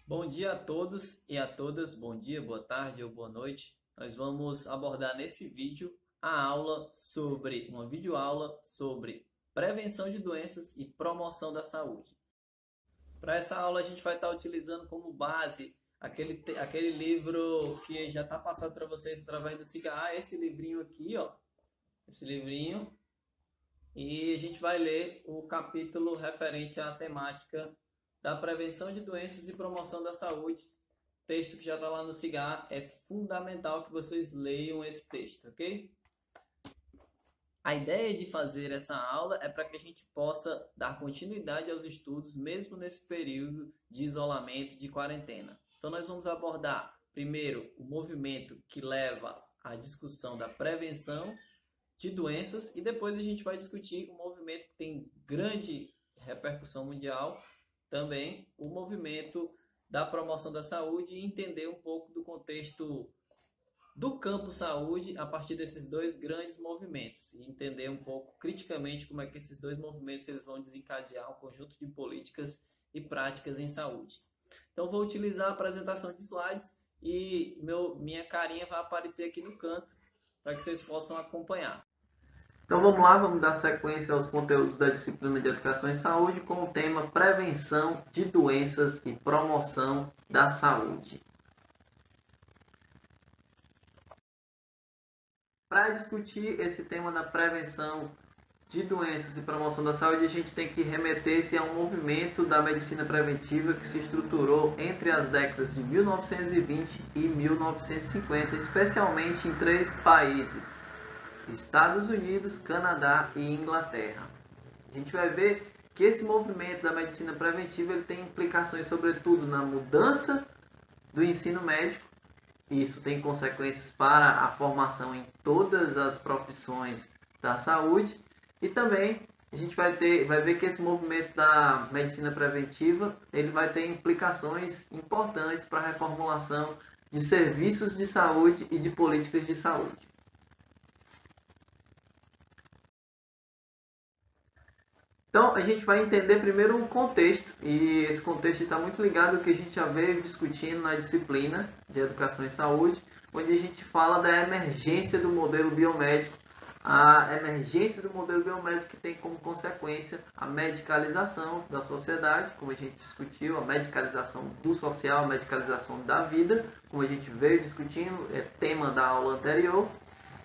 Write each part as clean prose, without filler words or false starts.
Bom dia a todos e a todas, bom dia, boa tarde ou boa noite. Nós vamos abordar nesse vídeo uma videoaula sobre prevenção de doenças e promoção da saúde. Para essa aula a gente vai estar utilizando como base aquele livro que já está passado para vocês através do SIGA, esse livrinho aqui, ó, esse livrinho, e a gente vai ler o capítulo referente à temática da prevenção de doenças e promoção da saúde. Texto que já está lá no Cigar. É fundamental que vocês leiam esse texto, ok? A ideia de fazer essa aula é para que a gente possa dar continuidade aos estudos, mesmo nesse período de isolamento, de quarentena. Então, nós vamos abordar, primeiro, o movimento que leva à discussão da prevenção de doenças e depois a gente vai discutir o movimento que tem grande repercussão mundial, também o movimento da promoção da saúde e entender um pouco do contexto do campo saúde a partir desses dois grandes movimentos e entender um pouco criticamente como é que esses dois movimentos eles vão desencadear um conjunto de políticas e práticas em saúde. Então vou utilizar a apresentação de slides e minha carinha vai aparecer aqui no canto para que vocês possam acompanhar. Então vamos lá, vamos dar sequência aos conteúdos da disciplina de Educação em Saúde com o tema Prevenção de Doenças e Promoção da Saúde. Para discutir esse tema da prevenção de doenças e promoção da saúde, a gente tem que remeter-se a um movimento da medicina preventiva que se estruturou entre as décadas de 1920 e 1950, especialmente em três países: Estados Unidos, Canadá e Inglaterra. A gente vai ver que esse movimento da medicina preventiva ele tem implicações sobretudo na mudança do ensino médico. Isso tem consequências para a formação em todas as profissões da saúde e também a gente vai ver que esse movimento da medicina preventiva ele vai ter implicações importantes para a reformulação de serviços de saúde e de políticas de saúde. Então, a gente vai entender primeiro o contexto, e esse contexto está muito ligado ao que a gente já veio discutindo na disciplina de Educação em Saúde, onde a gente fala da emergência do modelo biomédico, a emergência do modelo biomédico que tem como consequência a medicalização da sociedade, como a gente discutiu, a medicalização do social, a medicalização da vida, como a gente veio discutindo, é tema da aula anterior,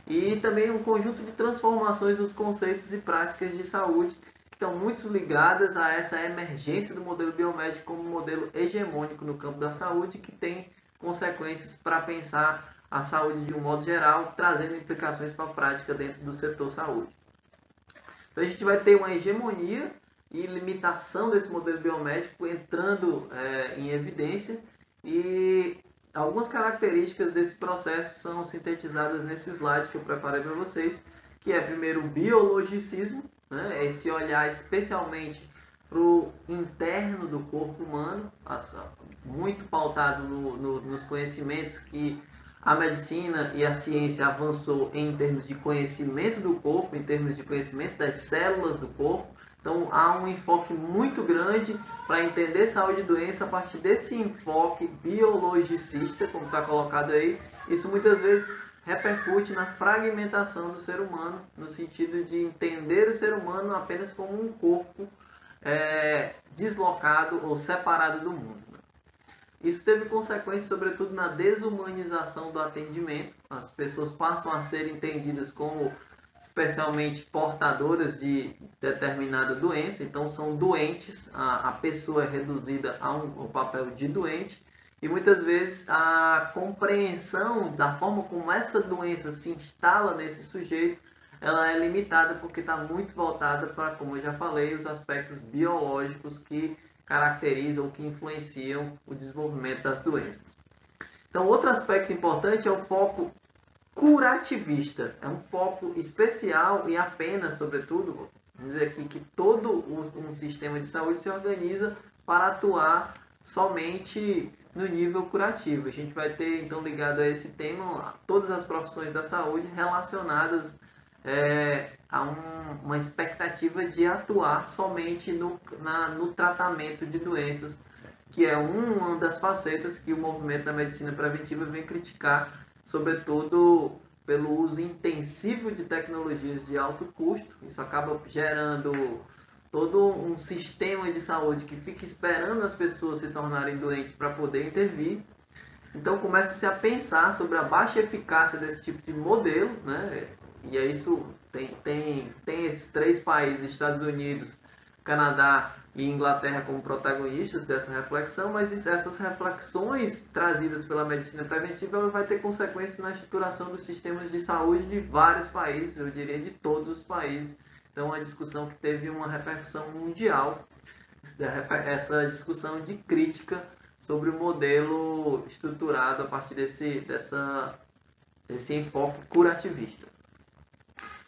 e também um conjunto de transformações dos conceitos e práticas de saúde estão muito ligadas a essa emergência do modelo biomédico como modelo hegemônico no campo da saúde, que tem consequências para pensar a saúde de um modo geral, trazendo implicações para a prática dentro do setor saúde. Então a gente vai ter uma hegemonia e limitação desse modelo biomédico entrando em evidência, e algumas características desse processo são sintetizadas nesse slide que eu preparei para vocês, que é primeiro o biologicismo, né? Esse olhar especialmente para o interno do corpo humano, muito pautado nos conhecimentos que a medicina e a ciência avançou em termos de conhecimento do corpo, em termos de conhecimento das células do corpo. Então há um enfoque muito grande para entender saúde e doença a partir desse enfoque biologicista, como está colocado aí. Isso muitas vezes repercute na fragmentação do ser humano, no sentido de entender o ser humano apenas como um corpo deslocado ou separado do mundo. Isso teve consequências, sobretudo, na desumanização do atendimento. As pessoas passam a ser entendidas como especialmente portadoras de determinada doença, então são doentes, a pessoa é reduzida ao papel de doente, e muitas vezes a compreensão da forma como essa doença se instala nesse sujeito, ela é limitada porque está muito voltada para, como eu já falei, os aspectos biológicos que caracterizam ou que influenciam o desenvolvimento das doenças. Então, outro aspecto importante é o foco curativista. É um foco especial e apenas, sobretudo, vamos dizer aqui que todo um sistema de saúde se organiza para atuar somente no nível curativo. A gente vai ter, então, ligado a esse tema, todas as profissões da saúde relacionadas a uma expectativa de atuar somente no tratamento de doenças que é uma das facetas que o movimento da medicina preventiva vem criticar, sobretudo pelo uso intensivo de tecnologias de alto custo. Isso acaba gerando todo um sistema de saúde que fica esperando as pessoas se tornarem doentes para poder intervir. Então começa-se a pensar sobre a baixa eficácia desse tipo de modelo, né? E é isso, tem esses três países, Estados Unidos, Canadá e Inglaterra, como protagonistas dessa reflexão, mas essas reflexões trazidas pela medicina preventiva, ela vai ter consequências na estruturação dos sistemas de saúde de vários países, eu diria de todos os países. Então, é uma discussão que teve uma repercussão mundial, essa discussão de crítica sobre o modelo estruturado a partir desse enfoque curativista.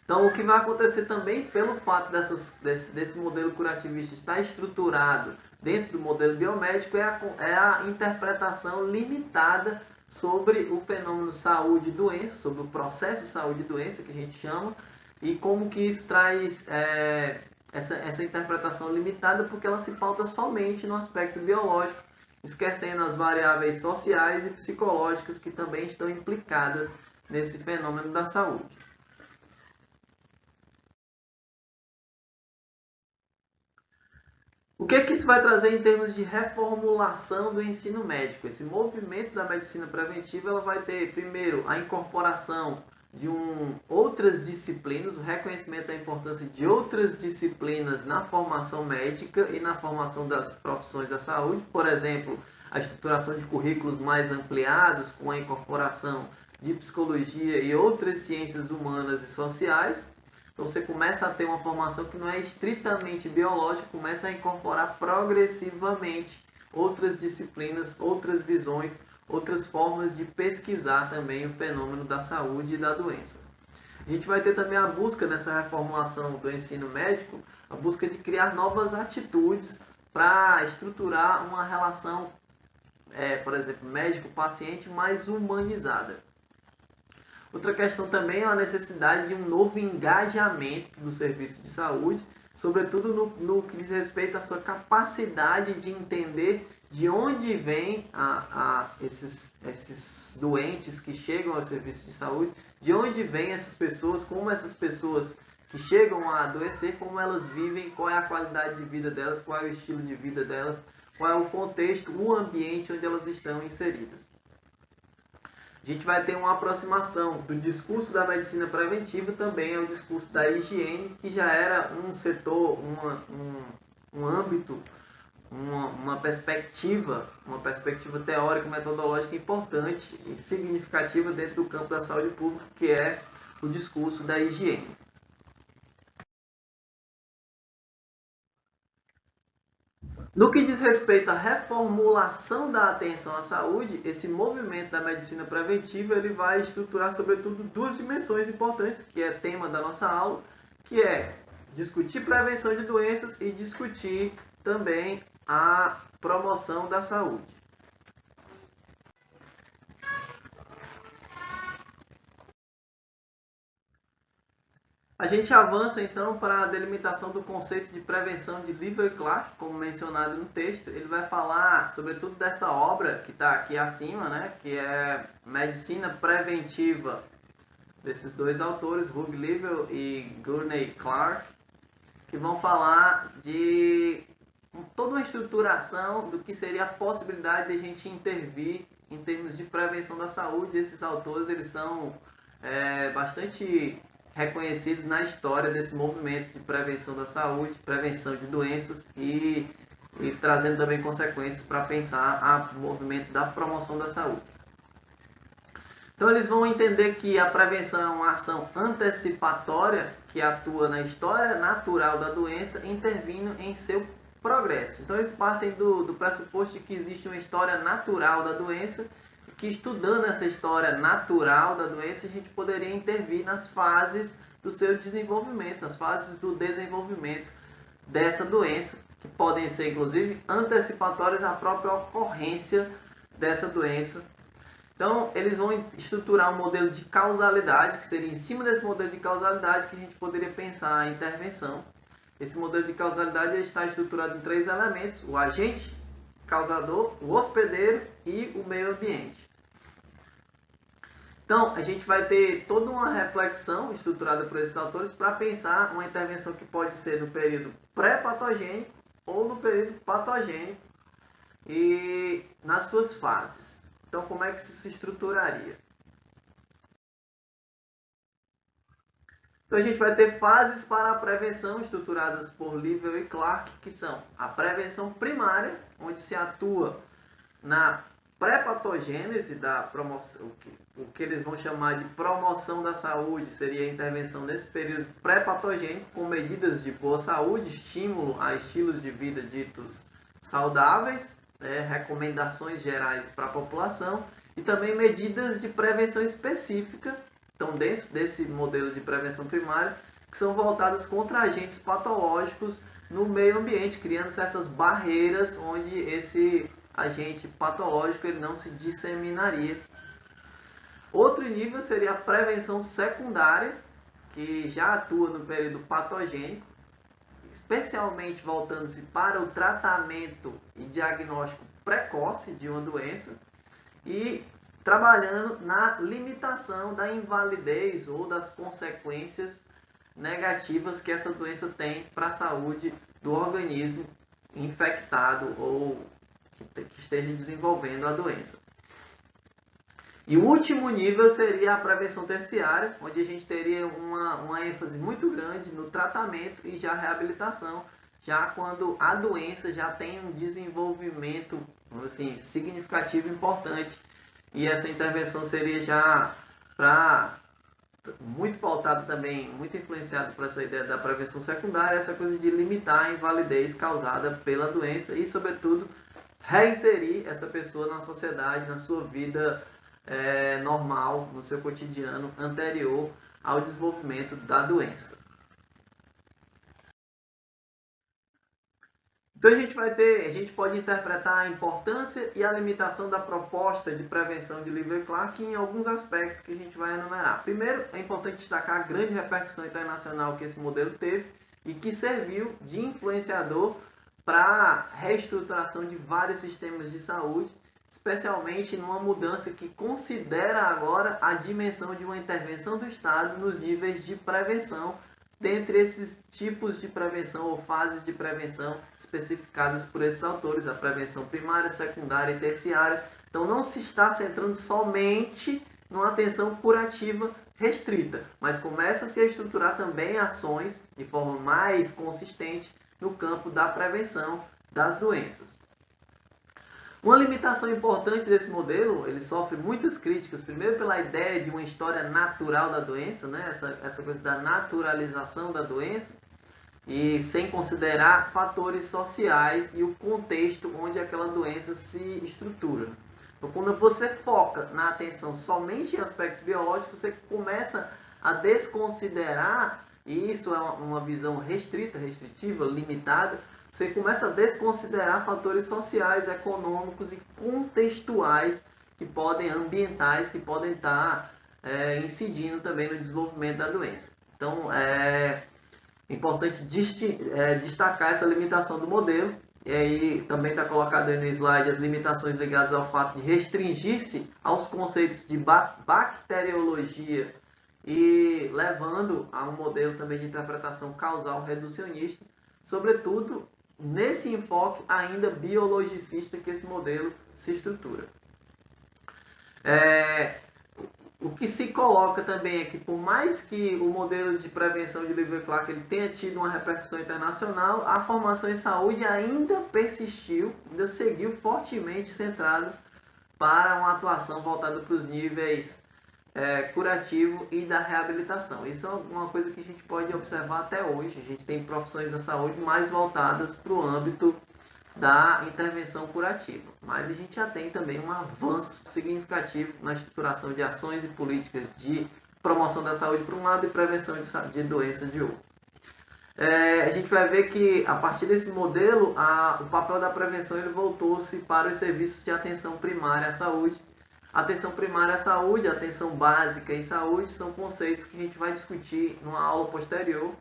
Então, o que vai acontecer também, pelo fato desse modelo curativista estar estruturado dentro do modelo biomédico, é a interpretação limitada sobre o fenômeno saúde e doença, sobre o processo de saúde e doença, que a gente chama, e como que isso traz essa interpretação limitada, porque ela se pauta somente no aspecto biológico, esquecendo as variáveis sociais e psicológicas que também estão implicadas nesse fenômeno da saúde. O que isso vai trazer em termos de reformulação do ensino médico? Esse movimento da medicina preventiva, ela vai ter, primeiro, a incorporação de outras disciplinas, o reconhecimento da importância de outras disciplinas na formação médica e na formação das profissões da saúde. Por exemplo, a estruturação de currículos mais ampliados, com a incorporação de psicologia e outras ciências humanas e sociais. Então você começa a ter uma formação que não é estritamente biológica, começa a incorporar progressivamente outras disciplinas, outras visões, outras formas de pesquisar também o fenômeno da saúde e da doença. A gente vai ter também a busca nessa reformulação do ensino médico, a busca de criar novas atitudes para estruturar uma relação, por exemplo, médico-paciente mais humanizada. Outra questão também é a necessidade de um novo engajamento do serviço de saúde, sobretudo no que diz respeito à sua capacidade de entender de onde vêm esses doentes que chegam ao serviço de saúde, de onde vêm essas pessoas, como essas pessoas que chegam a adoecer, como elas vivem, qual é a qualidade de vida delas, qual é o estilo de vida delas, qual é o contexto, o ambiente onde elas estão inseridas. A gente vai ter uma aproximação do discurso da medicina preventiva também ao discurso da higiene, que já era um setor, um âmbito, uma perspectiva teórica metodológica importante e significativa dentro do campo da saúde pública, que é o discurso da higiene. No que diz respeito à reformulação da atenção à saúde, esse movimento da medicina preventiva ele vai estruturar, sobretudo, duas dimensões importantes, que é tema da nossa aula, que é discutir prevenção de doenças e discutir também a promoção da saúde. A gente avança então para a delimitação do conceito de prevenção de Livell e Clark, como mencionado no texto. Ele vai falar sobretudo dessa obra que está aqui acima, né, que é Medicina Preventiva, desses dois autores, Hugh Livell e Gurney Clark, que vão falar de toda uma estruturação do que seria a possibilidade de a gente intervir em termos de prevenção da saúde. Esses autores eles são bastante reconhecidos na história desse movimento de prevenção da saúde, prevenção de doenças e trazendo também consequências para pensar o movimento da promoção da saúde. Então eles vão entender que a prevenção é uma ação antecipatória que atua na história natural da doença, intervindo em seu progresso. Então eles partem do pressuposto de que existe uma história natural da doença, que estudando essa história natural da doença, a gente poderia intervir nas fases do seu desenvolvimento, nas fases do desenvolvimento dessa doença, que podem ser, inclusive, antecipatórias à própria ocorrência dessa doença. Então, eles vão estruturar um modelo de causalidade, que seria em cima desse modelo de causalidade que a gente poderia pensar a intervenção. Esse modelo de causalidade está estruturado em três elementos: o agente causador, o hospedeiro e o meio ambiente. Então, a gente vai ter toda uma reflexão estruturada por esses autores para pensar uma intervenção que pode ser no período pré-patogênico ou no período patogênico e nas suas fases. Então, como é que isso se estruturaria? Então, a gente vai ter fases para a prevenção estruturadas por Livell e Clark, que são a prevenção primária, onde se atua na pré-patogênese da promoção, o que eles vão chamar de promoção da saúde, seria a intervenção nesse período pré-patogênico com medidas de boa saúde, estímulo a estilos de vida ditos saudáveis, recomendações gerais para a população e também medidas de prevenção específica, então dentro desse modelo de prevenção primária, que são voltadas contra agentes patológicos no meio ambiente, criando certas barreiras onde esse agente patológico ele não se disseminaria. Outro nível seria a prevenção secundária, que já atua no período patogênico, especialmente voltando-se para o tratamento e diagnóstico precoce de uma doença e trabalhando na limitação da invalidez ou das consequências negativas que essa doença tem para a saúde do organismo infectado ou que esteja desenvolvendo a doença. E o último nível seria a prevenção terciária, onde a gente teria uma ênfase muito grande no tratamento e já reabilitação, já quando a doença já tem um desenvolvimento assim, significativo e importante. E essa intervenção seria já muito pautada também, muito influenciada por essa ideia da prevenção secundária, essa coisa de limitar a invalidez causada pela doença e, sobretudo, reinserir essa pessoa na sociedade, na sua vida normal, no seu cotidiano anterior ao desenvolvimento da doença. Então a gente pode interpretar a importância e a limitação da proposta de prevenção de Livell e Clark em alguns aspectos que a gente vai enumerar. Primeiro, é importante destacar a grande repercussão internacional que esse modelo teve e que serviu de influenciador para a reestruturação de vários sistemas de saúde, especialmente numa mudança que considera agora a dimensão de uma intervenção do Estado nos níveis de prevenção, dentre esses tipos de prevenção ou fases de prevenção especificadas por esses autores, a prevenção primária, secundária e terciária. Então não se está centrando somente numa atenção curativa restrita, mas começa-se a estruturar também ações de forma mais consistente no campo da prevenção das doenças. Uma limitação importante desse modelo, ele sofre muitas críticas, primeiro pela ideia de uma história natural da doença, né? essa coisa da naturalização da doença, e sem considerar fatores sociais e o contexto onde aquela doença se estrutura. Então, quando você foca na atenção somente em aspectos biológicos, você começa a desconsiderar, e isso é uma visão restritiva, limitada, você começa a desconsiderar fatores sociais, econômicos e contextuais ambientais que podem estar incidindo também no desenvolvimento da doença. Então, é importante destacar essa limitação do modelo. E aí também está colocado aí no slide as limitações ligadas ao fato de restringir-se aos conceitos de bacteriologia e levando a um modelo também de interpretação causal reducionista, sobretudo nesse enfoque ainda biologicista que esse modelo se estrutura. O que se coloca também é que, por mais que o modelo de prevenção de Livell e Clark ele tenha tido uma repercussão internacional, a formação em saúde ainda persistiu, ainda seguiu fortemente centrada para uma atuação voltada para os níveis curativo e da reabilitação. Isso é uma coisa que a gente pode observar até hoje. A gente tem profissões da saúde mais voltadas para o âmbito da intervenção curativa. Mas a gente já tem também um avanço significativo na estruturação de ações e políticas de promoção da saúde por um lado e prevenção de doenças de outro. A gente vai ver que a partir desse modelo, o papel da prevenção ele voltou-se para os serviços de atenção primária à saúde. Atenção primária à saúde, atenção básica em saúde são conceitos que a gente vai discutir numa aula posterior.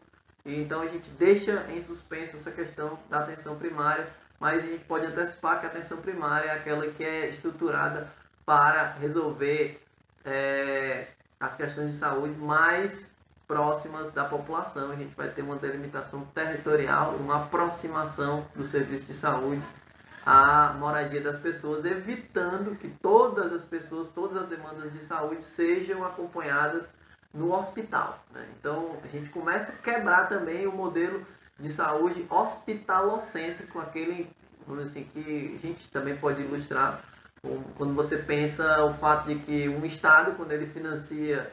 Então a gente deixa em suspenso essa questão da atenção primária mas a gente pode antecipar que a atenção primária é aquela que é estruturada para resolver as questões de saúde mais próximas da população. A gente vai ter uma delimitação territorial, uma aproximação do serviço de saúde à moradia das pessoas, evitando que todas as pessoas, todas as demandas de saúde sejam acompanhadas no hospital, né? Então, a gente começa a quebrar também o modelo de saúde hospitalocêntrico, aquele, vamos dizer assim, que a gente também pode ilustrar quando você pensa o fato de que um Estado, quando ele financia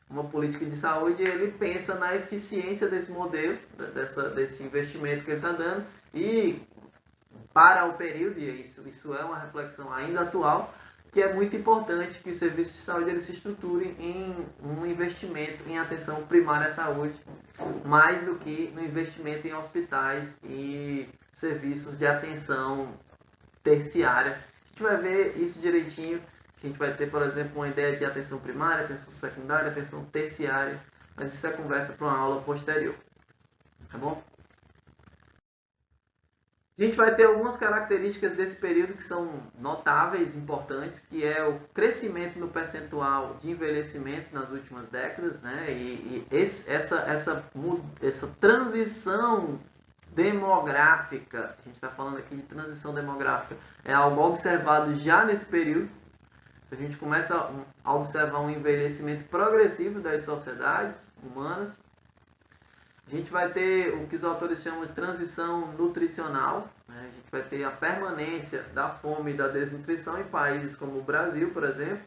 uma política de saúde, ele pensa na eficiência desse modelo, desse investimento que ele está dando, e para o período, e isso é uma reflexão ainda atual, que é muito importante que o serviço de saúde ele se estruture em um investimento em atenção primária à saúde, mais do que no investimento em hospitais e serviços de atenção terciária. A gente vai ver isso direitinho. A gente vai ter, por exemplo, uma ideia de atenção primária, atenção secundária, atenção terciária, mas isso é conversa para uma aula posterior, tá bom? A gente vai ter algumas características desse período que são notáveis, importantes, que é o crescimento no percentual de envelhecimento nas últimas décadas, né? Essa transição demográfica, a gente está falando aqui de transição demográfica, é algo observado já nesse período. A gente começa a observar um envelhecimento progressivo das sociedades humanas. A gente vai ter o que os autores chamam de transição nutricional, né? A gente vai ter a permanência da fome e da desnutrição em países como o Brasil, por exemplo,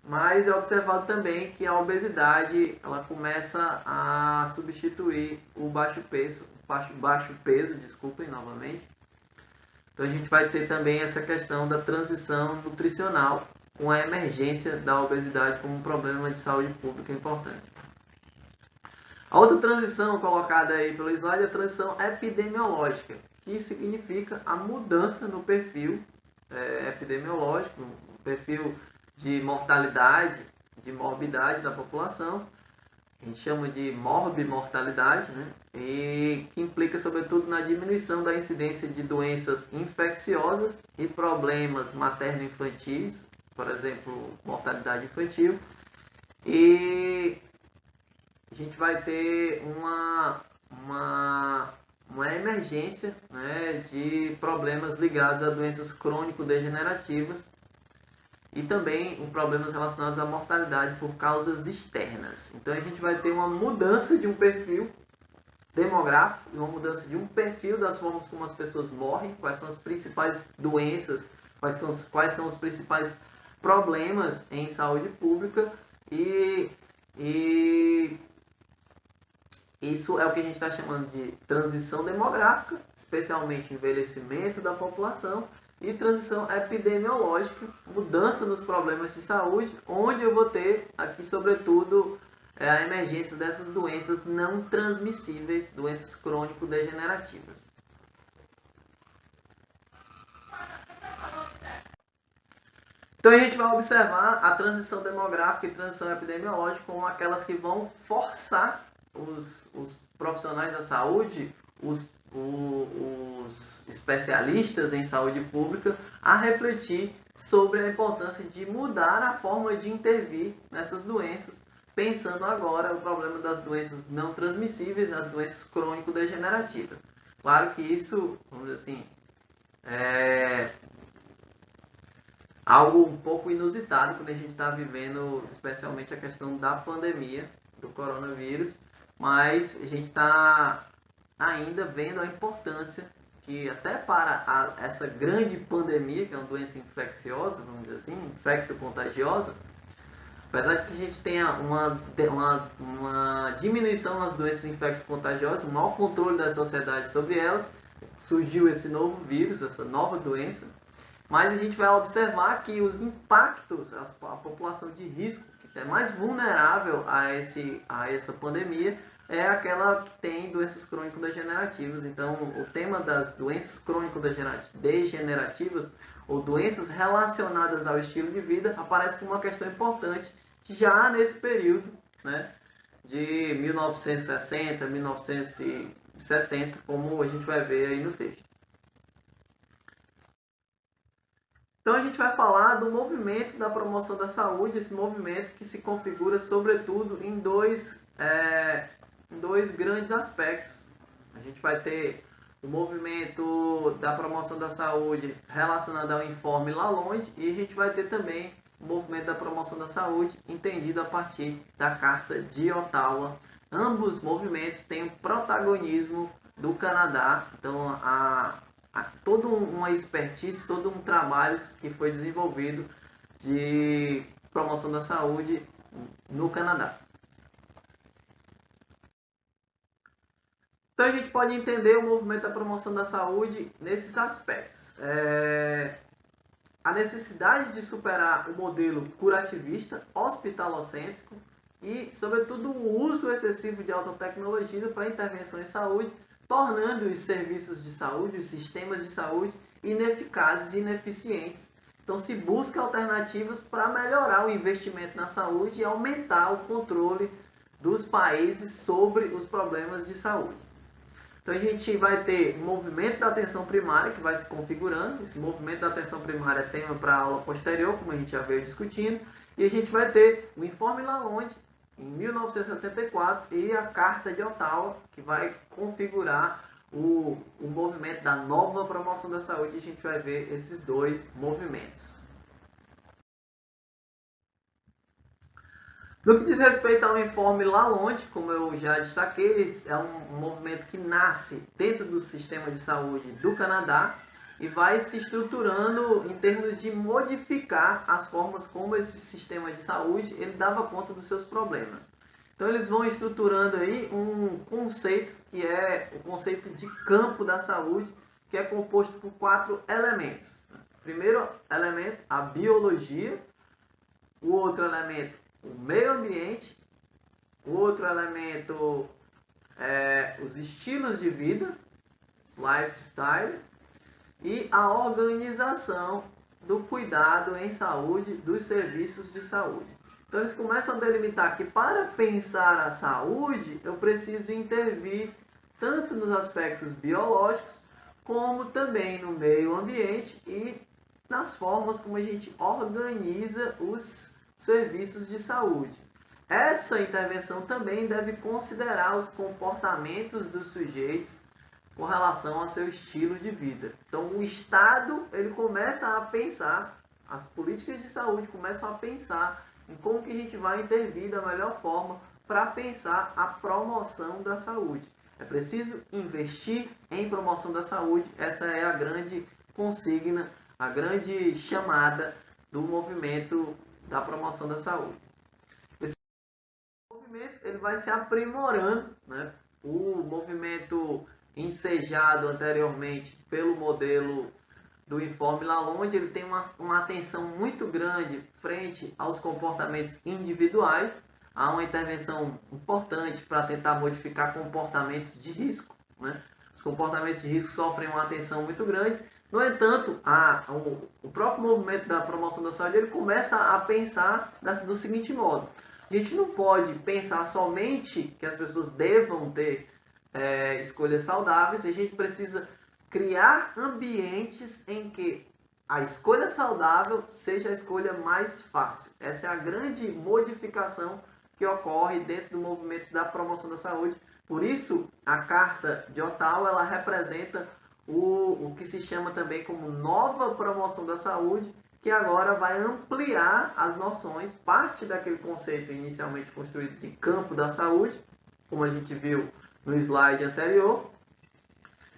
mas é observado também que a obesidade ela começa a substituir o baixo peso, desculpem novamente. Então a gente vai ter também essa questão da transição nutricional com a emergência da obesidade como um problema de saúde pública importante. A outra transição colocada aí pelo slide é a transição epidemiológica, que significa a mudança no perfil epidemiológico, no perfil de mortalidade, de morbidade da população. A gente chama de morbimortalidade, né? E que implica sobretudo na diminuição da incidência de doenças infecciosas e problemas materno-infantis, por exemplo, mortalidade infantil. E a gente vai ter uma emergência, né, de problemas ligados a doenças crônico-degenerativas e também problemas relacionados à mortalidade por causas externas. Então a gente vai ter uma mudança de um perfil demográfico, uma mudança de um perfil das formas como as pessoas morrem, quais são as principais doenças, quais são os principais problemas em saúde pública e isso é o que a gente está chamando de transição demográfica, especialmente envelhecimento da população, e transição epidemiológica, mudança nos problemas de saúde, onde eu vou ter aqui, sobretudo, a emergência dessas doenças não transmissíveis, doenças crônico-degenerativas. Então a gente vai observar a transição demográfica e transição epidemiológica como aquelas que vão forçar os profissionais da saúde, os especialistas em saúde pública, a refletir sobre a importância de mudar a forma de intervir nessas doenças, pensando agora o problema das doenças não transmissíveis, as doenças crônico-degenerativas. Claro que isso, vamos dizer assim, é algo um pouco inusitado quando a gente está vivendo, especialmente a questão da pandemia do coronavírus, mas a gente está ainda vendo a importância que até para essa grande pandemia, que é uma doença infecciosa, vamos dizer assim, infecto-contagiosa, apesar de que a gente tenha uma diminuição nas doenças infecto-contagiosas, um mau controle da sociedade sobre elas, surgiu esse novo vírus, essa nova doença, mas a gente vai observar que os impactos, a população de risco, que é mais vulnerável a essa pandemia, é aquela que tem doenças crônico-degenerativas. Então, o tema das doenças crônico-degenerativas ou doenças relacionadas ao estilo de vida aparece como uma questão importante já nesse período, né, de 1960, 1970, como a gente vai ver aí no texto. Então a gente vai falar do movimento da promoção da saúde, esse movimento que se configura sobretudo em dois grandes aspectos. A gente vai ter o movimento da promoção da saúde relacionado ao informe Lalonde e a gente vai ter também o movimento da promoção da saúde entendido a partir da Carta de Ottawa. Ambos movimentos têm o protagonismo do Canadá, então toda uma expertise, todo um trabalho que foi desenvolvido de promoção da saúde no Canadá. Então a gente pode entender o movimento da promoção da saúde nesses aspectos. A necessidade de superar o modelo curativista, hospitalocêntrico e, sobretudo, o uso excessivo de alta tecnologia para intervenção em saúde, tornando os serviços de saúde, os sistemas de saúde, ineficazes e ineficientes. Então se busca alternativas para melhorar o investimento na saúde e aumentar o controle dos países sobre os problemas de saúde. Então a gente vai ter o movimento da atenção primária que vai se configurando. Esse movimento da atenção primária é tema para a aula posterior, como a gente já veio discutindo. E a gente vai ter o Informe Lalonde, em 1974, e a Carta de Ottawa, que vai configurar o movimento da nova promoção da saúde. A gente vai ver esses dois movimentos. No que diz respeito ao Informe Lalonde, como eu já destaquei, ele é um movimento que nasce dentro do sistema de saúde do Canadá e vai se estruturando em termos de modificar as formas como esse sistema de saúde ele dava conta dos seus problemas. Então eles vão estruturando aí um conceito que é o conceito de campo da saúde, que é composto por 4 elementos. Primeiro elemento, a biologia. O outro elemento, o meio ambiente. O outro elemento é os estilos de vida, lifestyle, e a organização do cuidado em saúde, dos serviços de saúde. Então eles começam a delimitar que para pensar a saúde, eu preciso intervir tanto nos aspectos biológicos, como também no meio ambiente e nas formas como a gente organiza os serviços de saúde. Essa intervenção também deve considerar os comportamentos dos sujeitos com relação ao seu estilo de vida. Então o Estado ele começa a pensar, as políticas de saúde começam a pensar em como que a gente vai intervir da melhor forma para pensar a promoção da saúde. É preciso investir em promoção da saúde, essa é a grande consigna, a grande chamada do movimento da promoção da saúde. Esse movimento ele vai se aprimorando, né? O movimento ensejado anteriormente pelo modelo do Informe Lalonde, ele tem uma atenção muito grande frente aos comportamentos individuais. Há uma intervenção importante para tentar modificar comportamentos de risco, né? Os comportamentos de risco sofrem uma atenção muito grande. No entanto, o próprio movimento da promoção da saúde ele começa a pensar do seguinte modo: a gente não pode pensar somente que as pessoas devam ter escolhas saudáveis, a gente precisa criar ambientes em que a escolha saudável seja a escolha mais fácil. Essa é a grande modificação que ocorre dentro do movimento da promoção da saúde. Por isso, a Carta de Ottawa ela representa o que se chama também como nova promoção da saúde, que agora vai ampliar as noções, parte daquele conceito inicialmente construído de campo da saúde, como a gente viu no slide anterior,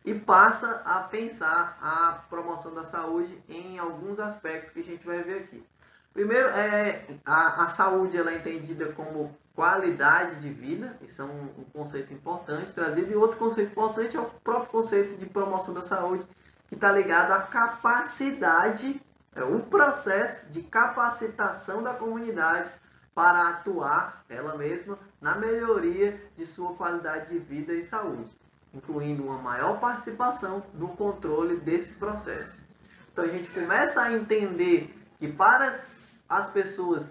e passa a pensar a promoção da saúde em alguns aspectos que a gente vai ver aqui. Primeiro, a saúde ela é entendida como qualidade de vida, isso é um conceito importante trazido, e outro conceito importante é o próprio conceito de promoção da saúde, que está ligado à capacidade, o processo de capacitação da comunidade para atuar ela mesma na melhoria de sua qualidade de vida e saúde, incluindo uma maior participação no controle desse processo. Então a gente começa a entender que para as pessoas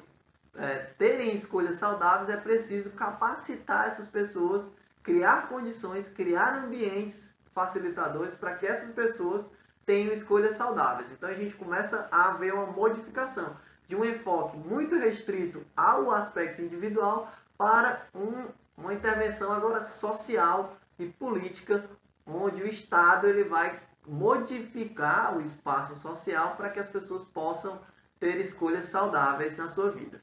terem escolhas saudáveis é preciso capacitar essas pessoas, criar condições, criar ambientes facilitadores para que essas pessoas tenham escolhas saudáveis. Então a gente começa a ver uma modificação de um enfoque muito restrito ao aspecto individual para uma intervenção agora social e política, onde o Estado ele vai modificar o espaço social para que as pessoas possam ter escolhas saudáveis na sua vida.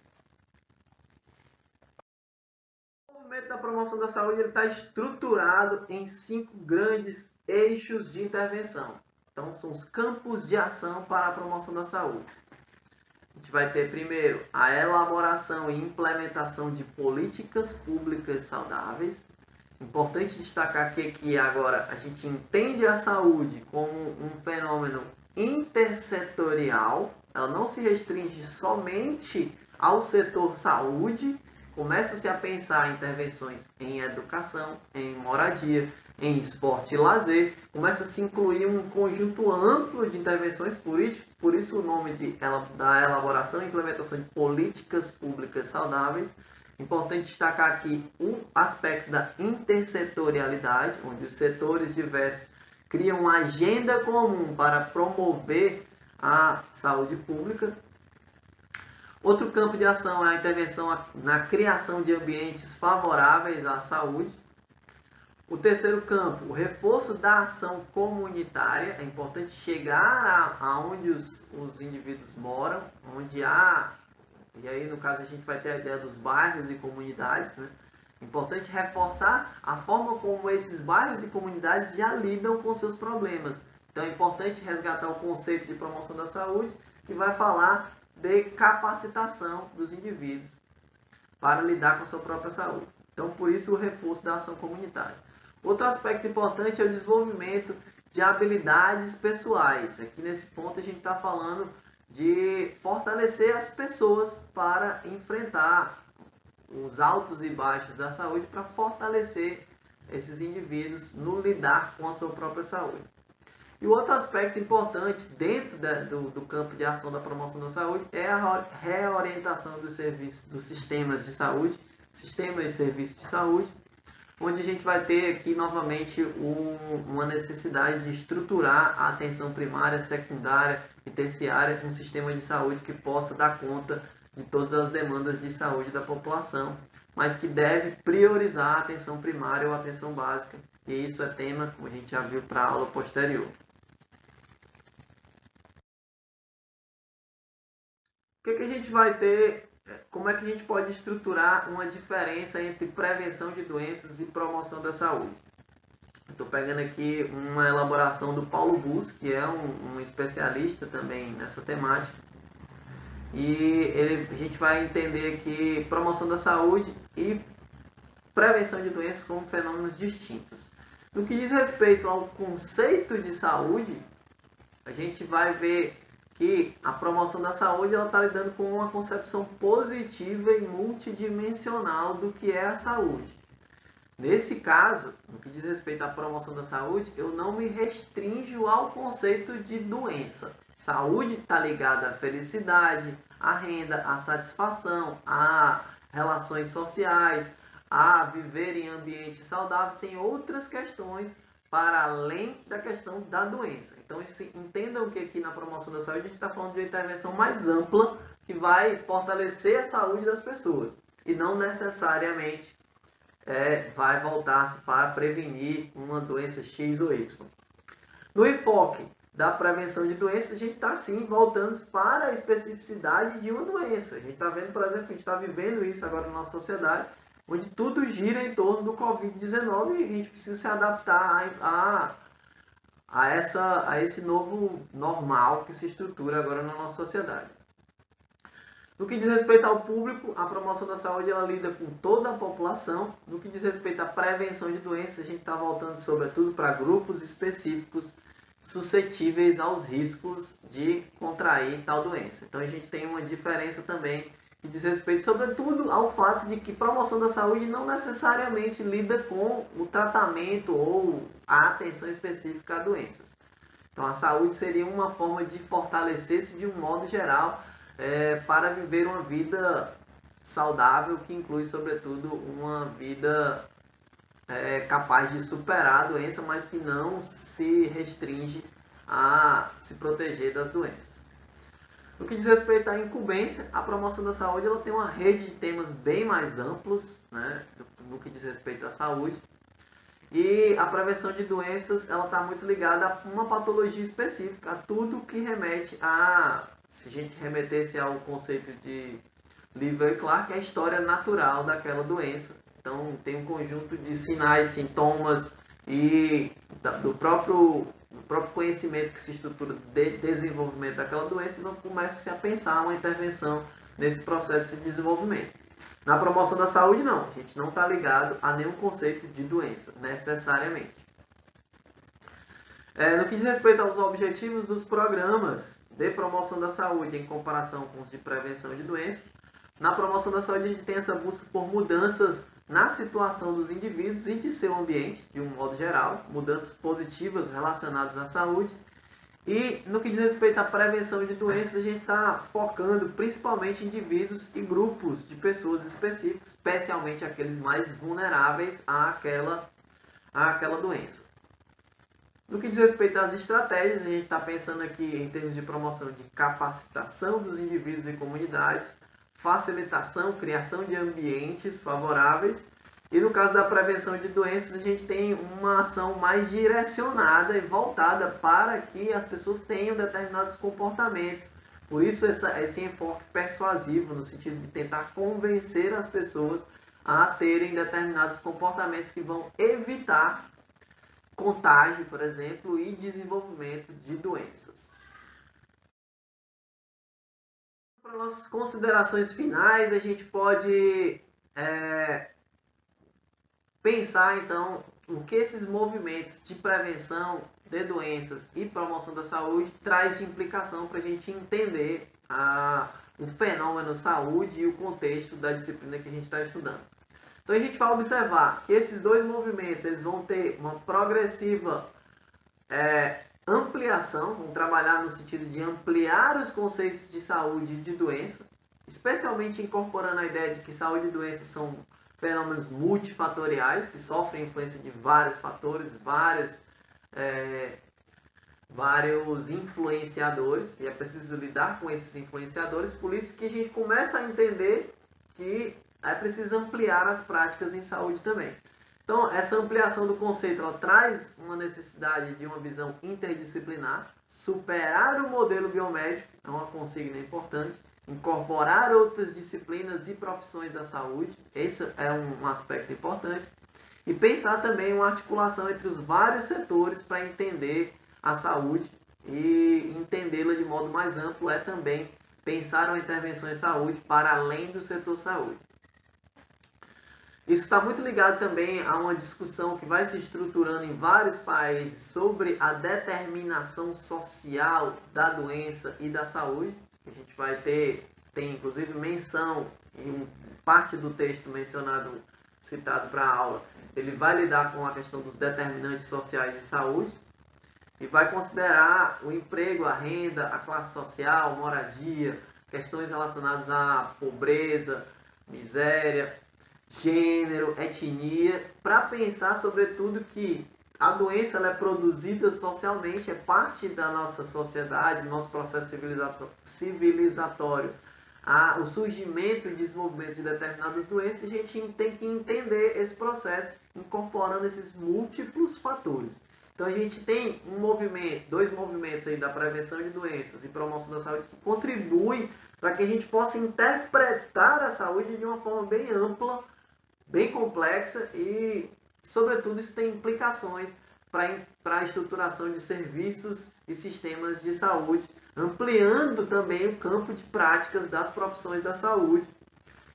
O movimento da promoção da saúde está estruturado em 5 grandes eixos de intervenção. Então, são os campos de ação para a promoção da saúde. A gente vai ter primeiro a elaboração e implementação de políticas públicas saudáveis. Importante destacar aqui que agora a gente entende a saúde como um fenômeno intersetorial. Ela não se restringe somente ao setor saúde. Começa-se a pensar em intervenções em educação, em moradia, em esporte e lazer. Começa-se a incluir um conjunto amplo de intervenções, por isso o nome da elaboração e implementação de políticas públicas saudáveis. Importante destacar aqui o aspecto da intersetorialidade, onde os setores diversos criam uma agenda comum para promover a saúde pública. Outro campo de ação é a intervenção na criação de ambientes favoráveis à saúde. O terceiro campo, o reforço da ação comunitária. É importante chegar aonde os indivíduos moram, onde há, e aí no caso a gente vai ter a ideia dos bairros e comunidades, né? Importante reforçar a forma como esses bairros e comunidades já lidam com seus problemas. Então é importante resgatar o conceito de promoção da saúde, que vai falar de capacitação dos indivíduos para lidar com a sua própria saúde. Então, por isso, o reforço da ação comunitária. Outro aspecto importante é o desenvolvimento de habilidades pessoais. Aqui nesse ponto a gente está falando de fortalecer as pessoas para enfrentar os altos e baixos da saúde, para fortalecer esses indivíduos no lidar com a sua própria saúde. E o outro aspecto importante dentro do campo de ação da promoção da saúde é a reorientação dos serviços, dos sistemas de saúde, sistemas e serviços de saúde, onde a gente vai ter aqui novamente uma necessidade de estruturar a atenção primária, secundária e terciária, um sistema de saúde que possa dar conta de todas as demandas de saúde da população, mas que deve priorizar a atenção primária ou a atenção básica. E isso é tema, como a gente já viu, para a aula posterior. O que a gente vai ter, como é que a gente pode estruturar uma diferença entre prevenção de doenças e promoção da saúde? Estou pegando aqui uma elaboração do Paulo Bus, que é um especialista também nessa temática. E a gente vai entender aqui promoção da saúde e prevenção de doenças como fenômenos distintos. No que diz respeito ao conceito de saúde, a gente vai ver que a promoção da saúde está lidando com uma concepção positiva e multidimensional do que é a saúde. Nesse caso, no que diz respeito à promoção da saúde, eu não me restringo ao conceito de doença. Saúde está ligada à felicidade, à renda, à satisfação, a relações sociais, a viver em ambientes saudáveis. Tem outras questões para além da questão da doença. Então, entendam que aqui na promoção da saúde a gente está falando de uma intervenção mais ampla que vai fortalecer a saúde das pessoas e não necessariamente vai voltar-se para prevenir uma doença X ou Y. No enfoque da prevenção de doenças, a gente está sim voltando para a especificidade de uma doença. A gente está vendo, por exemplo, a gente está vivendo isso agora na nossa sociedade, onde tudo gira em torno do Covid-19 e a gente precisa se adaptar a esse novo normal que se estrutura agora na nossa sociedade. No que diz respeito ao público, a promoção da saúde ela lida com toda a população. No que diz respeito à prevenção de doenças, a gente está voltando sobretudo para grupos específicos suscetíveis aos riscos de contrair tal doença. Então a gente tem uma diferença também que diz respeito sobretudo ao fato de que promoção da saúde não necessariamente lida com o tratamento ou a atenção específica a doenças. Então a saúde seria uma forma de fortalecer-se de um modo geral para viver uma vida saudável, que inclui sobretudo uma vida capaz de superar a doença, mas que não se restringe a se proteger das doenças. No que diz respeito à incumbência, a promoção da saúde ela tem uma rede de temas bem mais amplos, né, no que diz respeito à saúde. E a prevenção de doenças ela está muito ligada a uma patologia específica, a tudo que remete a, se a gente remetesse ao conceito de Livell e Clark, a história natural daquela doença. Então tem um conjunto de sinais, sintomas e do próprio conhecimento que se estrutura de desenvolvimento daquela doença, então começa-se a pensar uma intervenção nesse processo de desenvolvimento. Na promoção da saúde, não. A gente não está ligado a nenhum conceito de doença, necessariamente. No que diz respeito aos objetivos dos programas de promoção da saúde em comparação com os de prevenção de doenças, na promoção da saúde a gente tem essa busca por mudanças na situação dos indivíduos e de seu ambiente, de um modo geral, mudanças positivas relacionadas à saúde. E no que diz respeito à prevenção de doenças, a gente está focando principalmente em indivíduos e grupos de pessoas específicos, especialmente aqueles mais vulneráveis àquela doença. No que diz respeito às estratégias, a gente está pensando aqui em termos de promoção de capacitação dos indivíduos e comunidades, facilitação, criação de ambientes favoráveis. E no caso da prevenção de doenças, a gente tem uma ação mais direcionada e voltada para que as pessoas tenham determinados comportamentos. Por isso esse enfoque persuasivo, no sentido de tentar convencer as pessoas a terem determinados comportamentos que vão evitar contágio, por exemplo, e desenvolvimento de doenças. Para nossas considerações finais, a gente pode pensar, então, o que esses movimentos de prevenção de doenças e promoção da saúde traz de implicação para a gente entender o fenômeno saúde e o contexto da disciplina que a gente está estudando. Então, a gente vai observar que esses dois movimentos eles vão ter uma progressiva ampliação, vão trabalhar no sentido de ampliar os conceitos de saúde e de doença, especialmente incorporando a ideia de que saúde e doença são fenômenos multifatoriais, que sofrem influência de vários fatores, vários influenciadores, e é preciso lidar com esses influenciadores, por isso que a gente começa a entender que é preciso ampliar as práticas em saúde também. Então, essa ampliação do conceito ela traz uma necessidade de uma visão interdisciplinar, superar o modelo biomédico, é uma consigna importante, incorporar outras disciplinas e profissões da saúde, esse é um aspecto importante, e pensar também uma articulação entre os vários setores para entender a saúde e entendê-la de modo mais amplo é também pensar uma intervenção em saúde para além do setor saúde. Isso está muito ligado também a uma discussão que vai se estruturando em vários países sobre a determinação social da doença e da saúde. A gente vai tem inclusive menção em parte do texto mencionado, citado para a aula, ele vai lidar com a questão dos determinantes sociais de saúde e vai considerar o emprego, a renda, a classe social, moradia, questões relacionadas à pobreza, miséria, gênero, etnia, para pensar sobretudo que a doença ela é produzida socialmente, é parte da nossa sociedade, do nosso processo civilizatório. O surgimento e desenvolvimento de determinadas doenças, a gente tem que entender esse processo incorporando esses múltiplos fatores. Então a gente tem dois movimentos aí da prevenção de doenças e promoção da saúde que contribuem para que a gente possa interpretar a saúde de uma forma bem ampla, bem complexa e, sobretudo, isso tem implicações para a estruturação de serviços e sistemas de saúde, ampliando também o campo de práticas das profissões da saúde,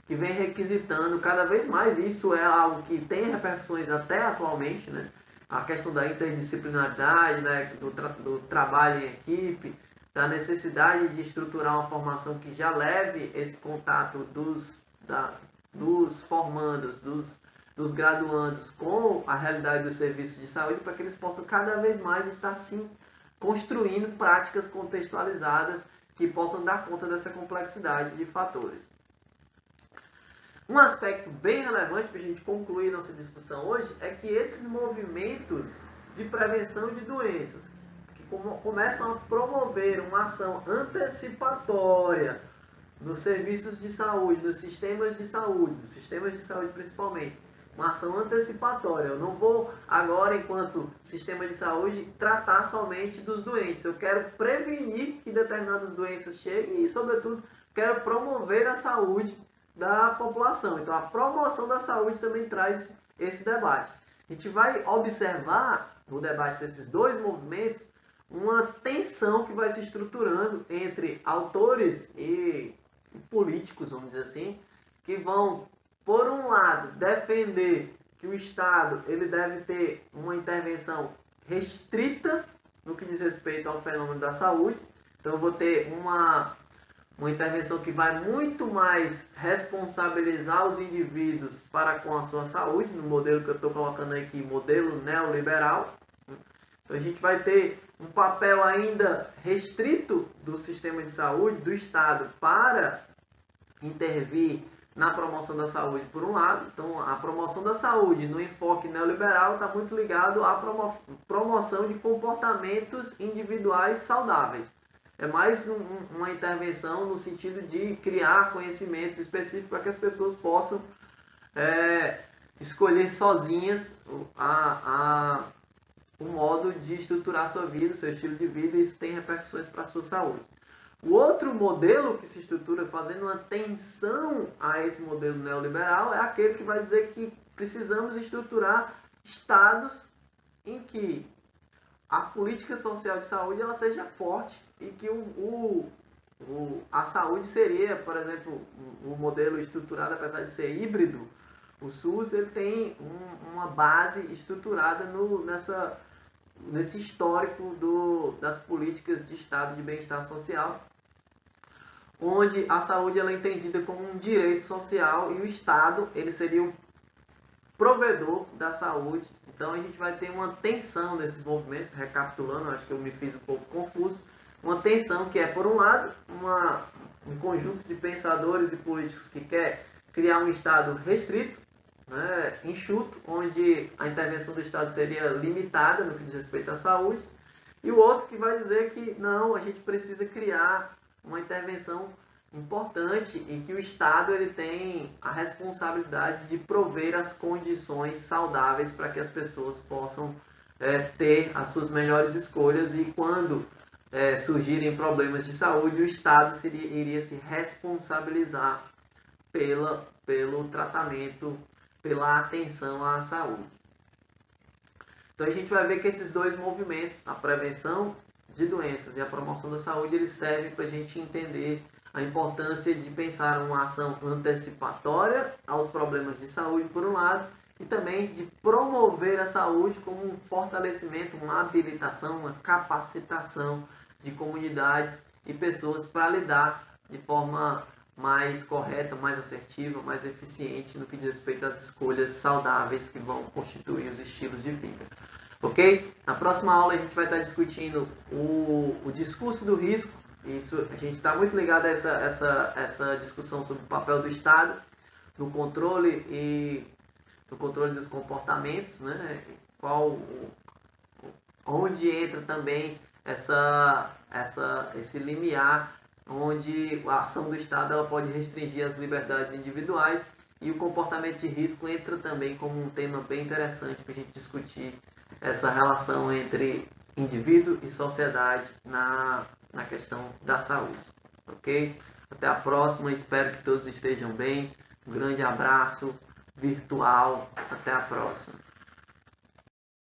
que vem requisitando cada vez mais. Isso é algo que tem repercussões até atualmente, né? A questão da interdisciplinaridade, né? do trabalho em equipe, da necessidade de estruturar uma formação que já leve esse contato dos formandos, dos graduandos com a realidade dos serviços de saúde, para que eles possam cada vez mais estar sim construindo práticas contextualizadas que possam dar conta dessa complexidade de fatores. Um aspecto bem relevante para a gente concluir nossa discussão hoje é que esses movimentos de prevenção de doenças, que começam a promover uma ação antecipatória nos serviços de saúde, nos sistemas de saúde principalmente, uma ação antecipatória. Eu não vou agora, enquanto sistema de saúde, tratar somente dos doentes. Eu quero prevenir que determinadas doenças cheguem e, sobretudo, quero promover a saúde da população. Então, a promoção da saúde também traz esse debate. A gente vai observar no debate desses dois movimentos uma tensão que vai se estruturando entre autores e políticos, vamos dizer assim, que vão, por um lado, defender que o Estado ele deve ter uma intervenção restrita no que diz respeito ao fenômeno da saúde. Então, eu vou ter uma intervenção que vai muito mais responsabilizar os indivíduos para com a sua saúde, no modelo que eu estou colocando aqui, modelo neoliberal. Então, a gente vai ter um papel ainda restrito do sistema de saúde, do Estado, para intervir na promoção da saúde, por um lado. Então, a promoção da saúde no enfoque neoliberal está muito ligado à promoção de comportamentos individuais saudáveis. É mais uma intervenção no sentido de criar conhecimentos específicos para que as pessoas possam escolher sozinhas o modo de estruturar sua vida, seu estilo de vida, e isso tem repercussões para a sua saúde. O outro modelo que se estrutura fazendo uma tensão a esse modelo neoliberal é aquele que vai dizer que precisamos estruturar estados em que a política social de saúde ela seja forte e que a saúde seria, por exemplo, o modelo estruturado, apesar de ser híbrido, o SUS ele tem uma base estruturada nesse histórico das políticas de estado de bem-estar social, onde a saúde ela é entendida como um direito social e o Estado ele seria o provedor da saúde. Então a gente vai ter uma tensão desses movimentos, recapitulando, acho que eu me fiz um pouco confuso, uma tensão que é, por um lado, um conjunto de pensadores e políticos que quer criar um Estado restrito, né, enxuto, onde a intervenção do Estado seria limitada no que diz respeito à saúde, e o outro que vai dizer que não, a gente precisa criar uma intervenção importante em que o Estado ele tem a responsabilidade de prover as condições saudáveis para que as pessoas possam ter as suas melhores escolhas, e quando surgirem problemas de saúde, o Estado iria se responsabilizar pelo tratamento, pela atenção à saúde. Então a gente vai ver que esses dois movimentos, a prevenção de doenças e a promoção da saúde, eles servem para a gente entender a importância de pensar uma ação antecipatória aos problemas de saúde, por um lado, e também de promover a saúde como um fortalecimento, uma habilitação, uma capacitação de comunidades e pessoas para lidar de forma mais correta, mais assertiva, mais eficiente no que diz respeito às escolhas saudáveis que vão constituir os estilos de vida. Ok? Na próxima aula a gente vai estar discutindo o discurso do risco. Isso, a gente está muito ligado a essa discussão sobre o papel do Estado no controle dos comportamentos, né? Onde entra também esse limiar, onde a ação do Estado ela pode restringir as liberdades individuais, e o comportamento de risco entra também como um tema bem interessante para a gente discutir essa relação entre indivíduo e sociedade na questão da saúde. Ok? Até a próxima, espero que todos estejam bem. Um grande abraço virtual. Até a próxima.